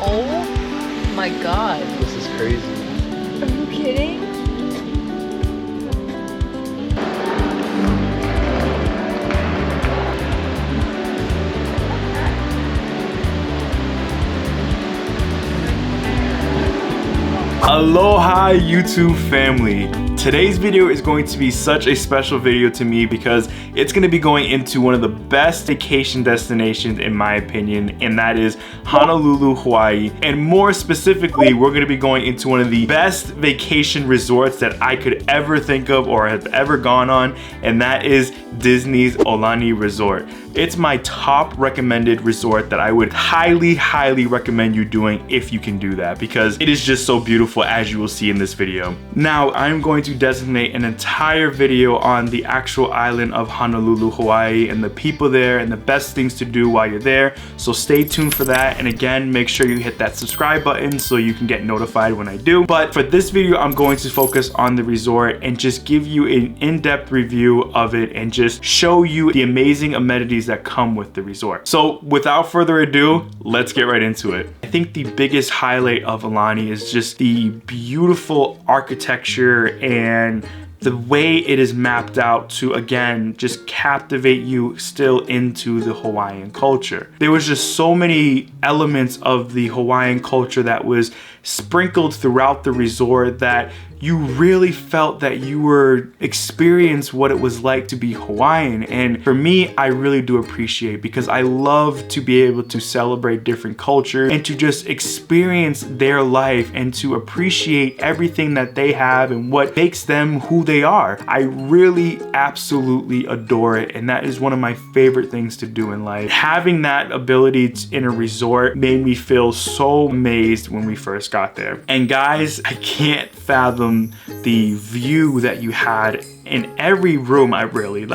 Oh my god. This is crazy. Are you kidding? Aloha YouTube family. Today's video is going to be such a special video to me because it's going to be going into one of the best vacation destinations in my opinion, and that is Honolulu, Hawaii. And more specifically, we're going to be going into one of the best vacation resorts that I could ever think of or have ever gone on, and that is Disney's AULANI Resort. It's my top recommended resort that I would highly recommend you doing if you can do that, because it is just so beautiful, as you will see in this video. Now, I'm going to designate an entire video on the actual island of Honolulu, Hawaii, and the people there and the best things to do while you're there. So stay tuned for that. And again, make sure you hit that subscribe button so you can get notified when I do. But for this video, I'm going to focus on the resort and just give you an in-depth review of it and just show you the amazing amenities that come with the resort. So without further ado, let's get right into it. I think the biggest highlight of AULANI is just the beautiful architecture and the way it is mapped out to, again, just captivate you still into the Hawaiian culture. There was just so many elements of the Hawaiian culture that was sprinkled throughout the resort that you really felt that you were experiencing what it was like to be Hawaiian. And for me, I really do appreciate, because I love to be able to celebrate different cultures and to just experience their life and to appreciate everything that they have and what makes them who they are. I really absolutely adore it, and that is one of my favorite things to do in life. Having that ability in a resort made me feel so amazed when we first got there. And guys, I can't fathom the view that you had in every room. I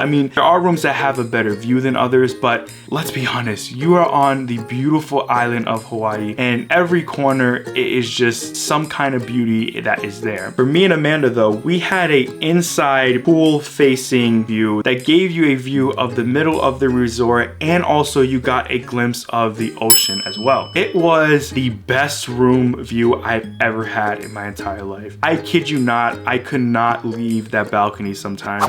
mean, there are rooms that have a better view than others, but let's be honest, you are on the beautiful island of Hawaii, and every corner is just some kind of beauty that is there. For me and Amanda though, we had a inside pool facing view that gave you a view of the middle of the resort, and also you got a glimpse of the ocean as well. It was the best room view I've ever had in my entire life. I kid you not, I could not leave that balcony sometimes.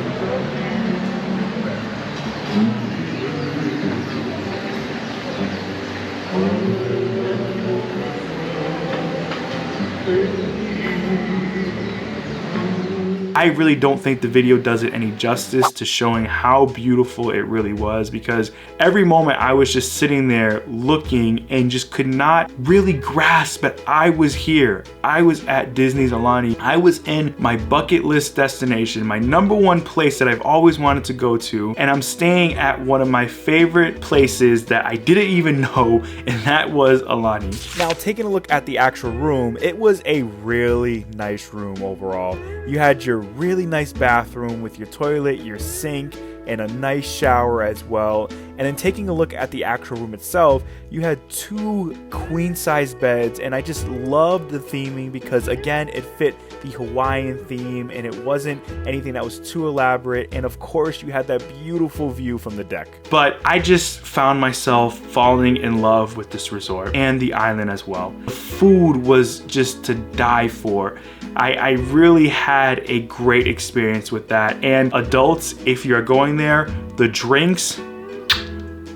I really don't think the video does it any justice to showing how beautiful it really was, because every moment I was just sitting there looking and just could not really grasp that I was here. I was at Disney's AULANI. I was in my bucket list destination, my #1 place that I've always wanted to go to, and I'm staying at one of my favorite places that I didn't even know, and that was AULANI. Now, taking a look at the actual room, it was a really nice room overall. You had your really nice bathroom with your toilet, your sink, and a nice shower as well. And then taking a look at the actual room itself, you had 2 queen-size beds, and I just loved the theming because, again, it fit the Hawaiian theme and it wasn't anything that was too elaborate. And of course, you had that beautiful view from the deck. But I just found myself falling in love with this resort and the island as well. The food was just to die for. I really had a great experience with that. And adults, if you're going there, the drinks,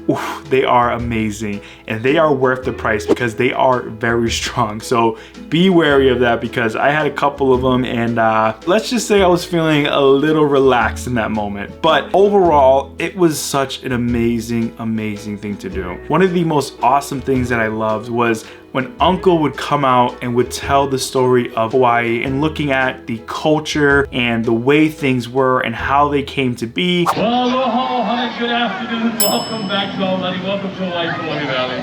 oof, they are amazing, and they are worth the price because they are very strong. So be wary of that, because I had a couple of them, and let's just say I was feeling a little relaxed in that moment. But overall, it was such an amazing thing to do. One of the most awesome things that I loved was when Uncle would come out and would tell the story of Hawaii and looking at the culture and the way things were and how they came to be. Well, aloha, hi, good afternoon. Welcome back to AULANI. Welcome to Hawaii Valley.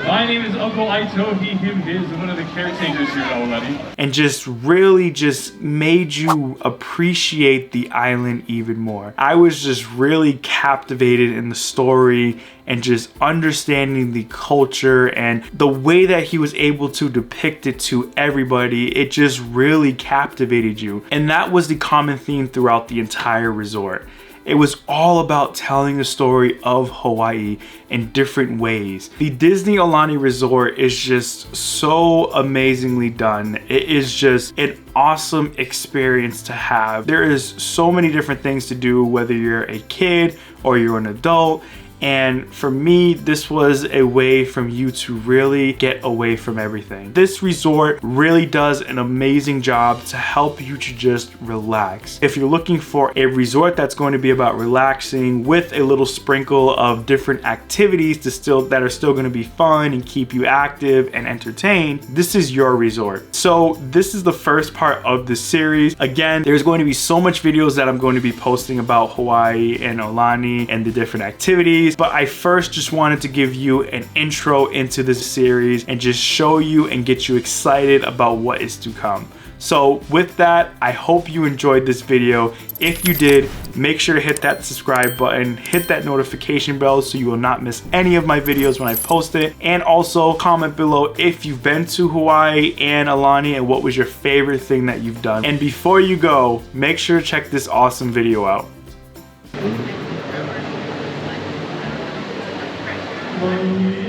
My name is Uncle Aito, he, him, his, one of the caretakers here at AULANI. And just really just made you appreciate the island even more. I was just really captivated in the story and just understanding the culture and the way that he was able to depict it to everybody. It just really captivated you. And that was the common theme throughout the entire resort. It was all about telling the story of Hawaii in different ways. The Disney AULANI Resort is just so amazingly done. It is just an awesome experience to have. There is so many different things to do, whether you're a kid or you're an adult. And for me, this was a way from you to really get away from everything. This resort really does an amazing job to help you to just relax. If you're looking for a resort that's going to be about relaxing with a little sprinkle of different activities that are still going to be fun and keep you active and entertained, this is your resort. So this is the first part of the series. Again, there's going to be so much videos that I'm going to be posting about Hawaii and Aulani and the different activities. But I first just wanted to give you an intro into this series and just show you and get you excited about what is to come. So with that, I hope you enjoyed this video. If you did, make sure to hit that subscribe button, hit that notification bell so you will not miss any of my videos when I post it. And also comment below if you've been to Hawaii and Aulani and what was your favorite thing that you've done. And before you go, make sure to check this awesome video out. Maui.